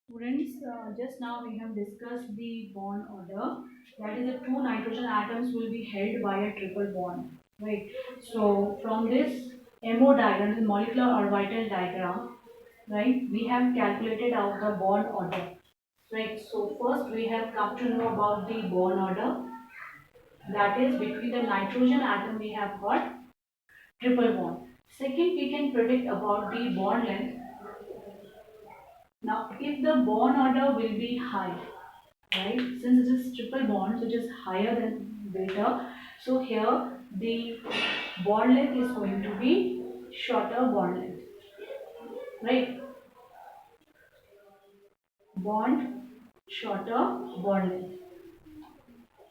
Students, just now we have discussed the bond order. That is, the two nitrogen atoms will be held by a triple bond, right? So, from this MO diagram, the molecular orbital diagram, right, we have calculated out the bond order, right? So, first we have come to know about the bond order. That is, between the nitrogen atom we have got triple bond. Second, we can predict about the bond length. Now, if the bond order will be high, right? Since it is triple bond, so it is higher than beta. So here the bond length is going to be shorter bond length, right? Bond shorter bond length.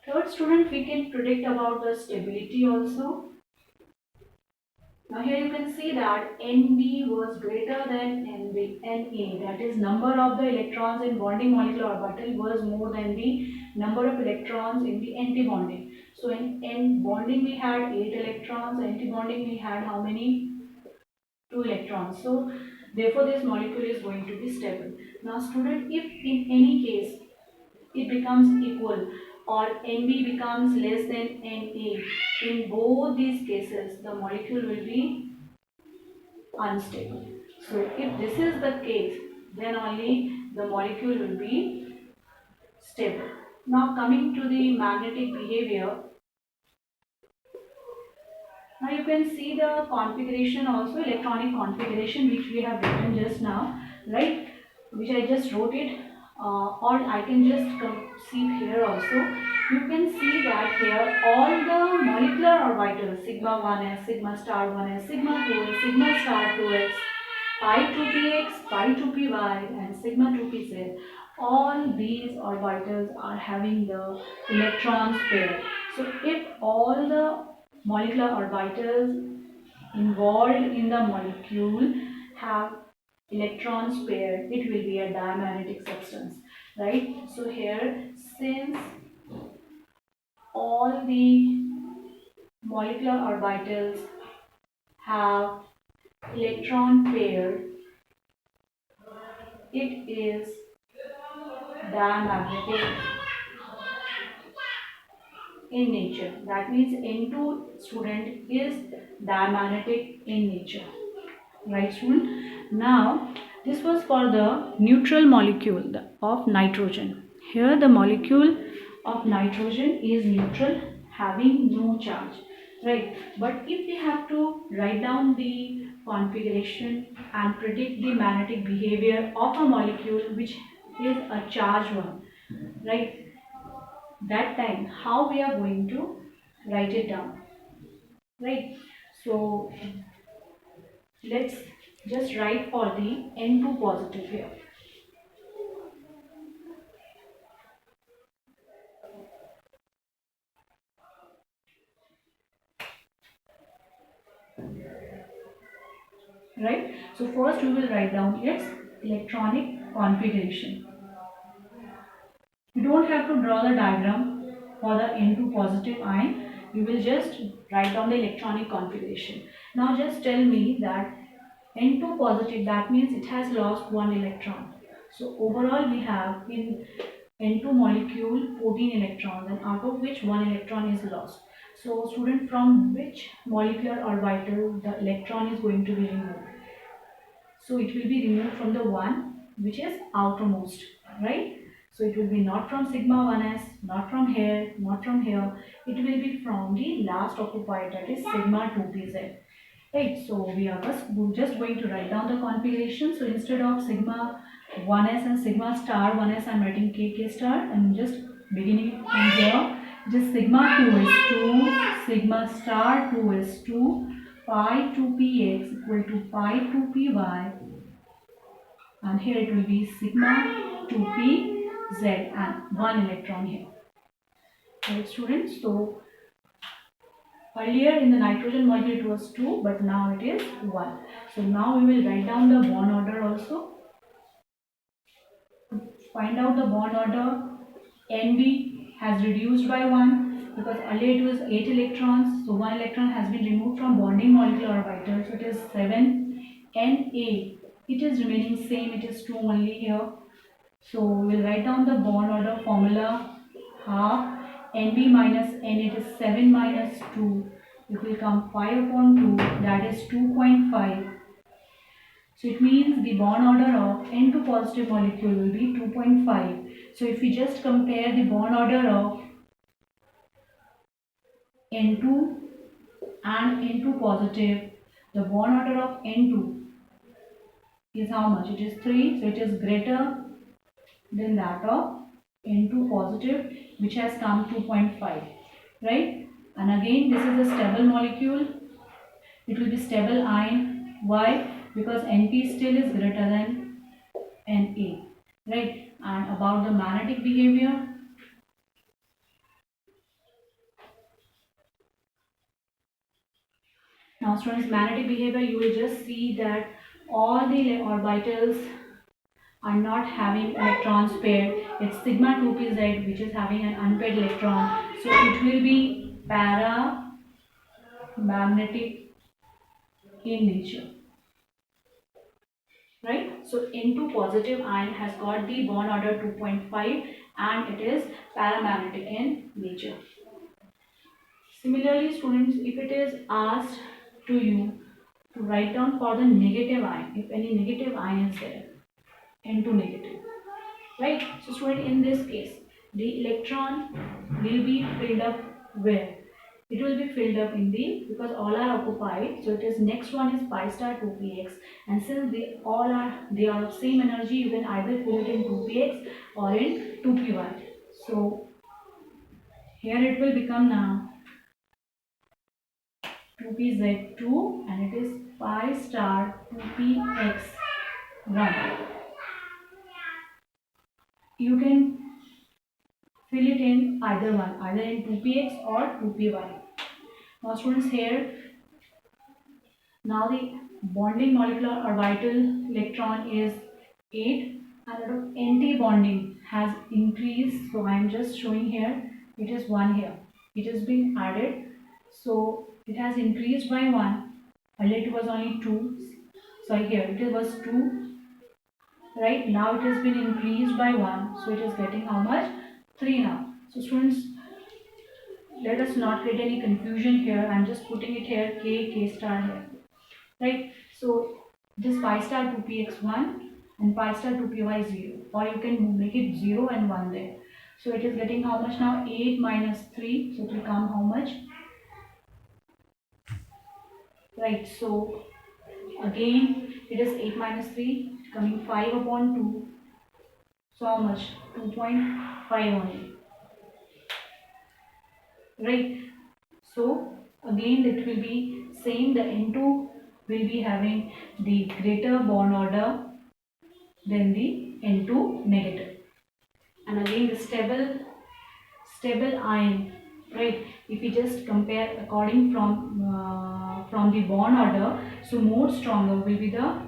Third, student, we can predict about the stability also. Now here you can see that Nb was greater than Na, that is number of the electrons in bonding molecular orbital was more than the number of electrons in the anti-bonding. So in bonding we had 8 electrons, anti-bonding we had how many? 2 electrons. So therefore this molecule is going to be stable. Now student, if in any case it becomes equal or Nb becomes less than Na, in both these cases the molecule will be unstable. So if this is the case, then only the molecule will be stable. Now coming to the magnetic behavior, now you can see the configuration also, electronic configuration which we have written just now, right? Which I just wrote it, or I can just see here also. You can see that here all the molecular orbitals, sigma 1s, sigma star 1s, sigma 2s, sigma star 2s, pi 2px, pi 2py, and sigma 2pz. All these orbitals are having the electrons pair. So if all the molecular orbitals involved in the molecule have electrons paired, it will be a diamagnetic substance, right? So here, since all the molecular orbitals have electron pair, it is diamagnetic in nature. That means N2 student is diamagnetic in nature. Right, student? Now, this was for the neutral molecule of nitrogen. Here, the molecule of nitrogen is neutral, having no charge. Right, but if we have to write down the configuration and predict the magnetic behavior of a molecule which is a charged one, right? That time, how we are going to write it down, right? So, let's just write for the N2 positive here. Right? So first we will write down its electronic configuration. You don't have to draw the diagram for the N2 positive ion. You will just write down the electronic configuration. Now just tell me that N2 positive, that means it has lost one electron. So overall we have in N2 molecule 14 electrons, and out of which one electron is lost. So student, from which molecular orbital the electron is going to be removed? So it will be removed from the one which is outermost, right? So it will be not from sigma 1s, not from here, not from here. It will be from the last occupied, that is sigma 2pz. Right, so we are just going to write down the configuration. So instead of sigma 1s and sigma star 1s, I'm writing kk star. I'm just beginning from here. It is sigma 2 is 2, sigma star 2 is 2, pi 2px equal to pi 2py, and here it will be sigma 2pz and 1 electron here. Right, students? So earlier in the nitrogen molecule it was 2, but now it is 1. So now we will write down the bond order also. Find out the bond order. Nb has reduced by 1 because earlier it was 8 electrons. So 1 electron has been removed from bonding molecular orbital. So it is 7. Na, it is remaining same, it is 2 only here. So we will write down the bond order formula. Half Nb minus N, it is 7 minus 2. It will come 5 upon 2, that is 2.5. So it means the bond order of N2 positive molecule will be 2.5. So if we just compare the bond order of N2 and N2 positive, the bond order of N2 is how much? It is 3. So it is greater than that of N2 positive, which has come 2.5, right? And again, this is a stable molecule. It will be stable ion. Why? Because Np still is greater than Na, right? And about the magnetic behavior, now students, magnetic behavior, you will just see that all the orbitals are not having electrons paired. It's sigma 2pz which is having an unpaired electron. So it will be paramagnetic in nature, right? So N2 positive ion has got the bond order 2.5 and it is paramagnetic in nature. Similarly, students, if it is asked to you to write down for the negative ion, if any negative ion is there, N2 negative, right? So student, in this case, the electron will be filled up where? It will be filled up in the, because all are occupied, so it is next one is pi star 2px, and since they are of same energy, you can either fill it in 2px or in 2py. So here it will become now 2pz2 and it is pi star 2px1. You can fill it in either one, either in 2px or 2py. Now students, here now the bonding molecular orbital electron is 8 and the anti-bonding has increased. So I am just showing here, it is 1 here. It has been added. So it has increased by 1. Earlier it was only 2. So here it was 2. Right now it has been increased by 1. So it is getting how much? 3 now. So students, let us not get any confusion here. I am just putting it here, K star here. Right? So this pi star 2px1 and pi star 2py 0, or you can make it 0 and 1 there. So it is getting how much now? 8 minus 3, so it will come how much? Right, so again it is 8 minus 3 coming 5 upon 2, so how much? 2.5 only, right? So again it will be same, the N2 will be having the greater bond order than the N2 negative. And again the stable ion, right? If we just compare according from the bond order, so more stronger will be the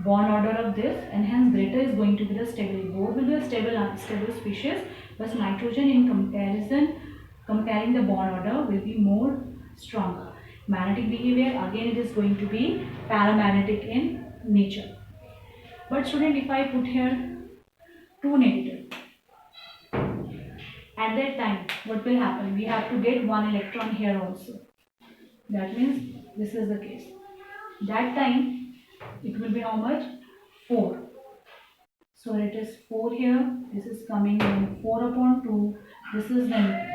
bond order of this, and hence greater is going to be the stability. Both will be a stable species, but nitrogen in comparing the bond order will be more stronger. Magnetic behavior, again it is going to be paramagnetic in nature. But student, if I put here 2 negative, at that time what will happen? We have to get 1 electron here also. That means this is the case. That time it will be how much? 4. So it is 4 here. This is coming in 4 upon 2. This is then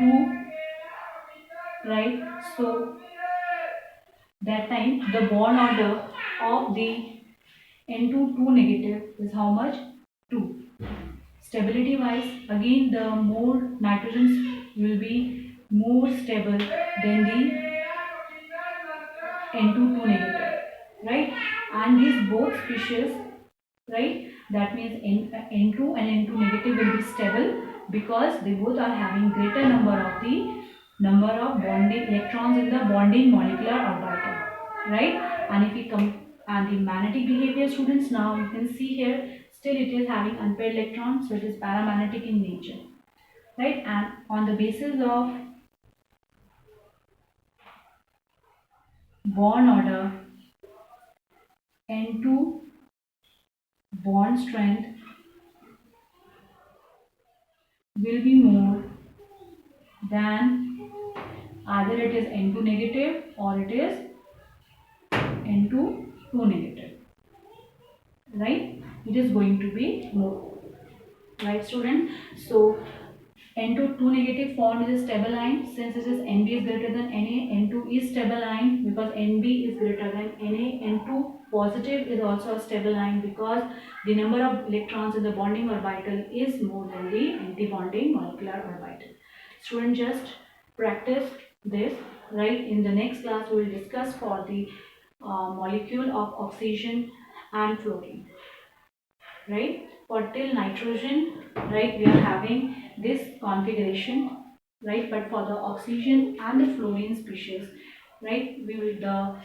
2. Right? So that time the bond order of the N2 2 negative is how much? 2. Stability wise, again the more nitrogens will be more stable than the N2 2 negative, right? And these both species, right? That means N2 and N2 negative will be stable because they both are having greater number of bonding electrons in the bonding molecular orbital, right? And if we come and the magnetic behavior, students, now you can see here still it is having unpaired electrons, so it is paramagnetic in nature, right? And on the basis of bond order, N2 bond strength will be more than either it is N2 negative or it is N2 2 negative, right? It is going to be more, right student? So N2 2 negative form is a stable ion. Since this is Nb is greater than Na, N2 is stable ion because Nb is greater than Na. N2 positive is also a stable ion because the number of electrons in the bonding orbital is more than the anti-bonding molecular orbital. Student, just practice this, right? In the next class we will discuss for the molecule of oxygen and fluorine, right? For till nitrogen, right, we are having this configuration, right? But for the oxygen and the fluorine species, right, we will the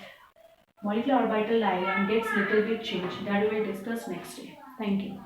molecular orbital diagram gets little bit changed. That we will discuss next day. Thank you.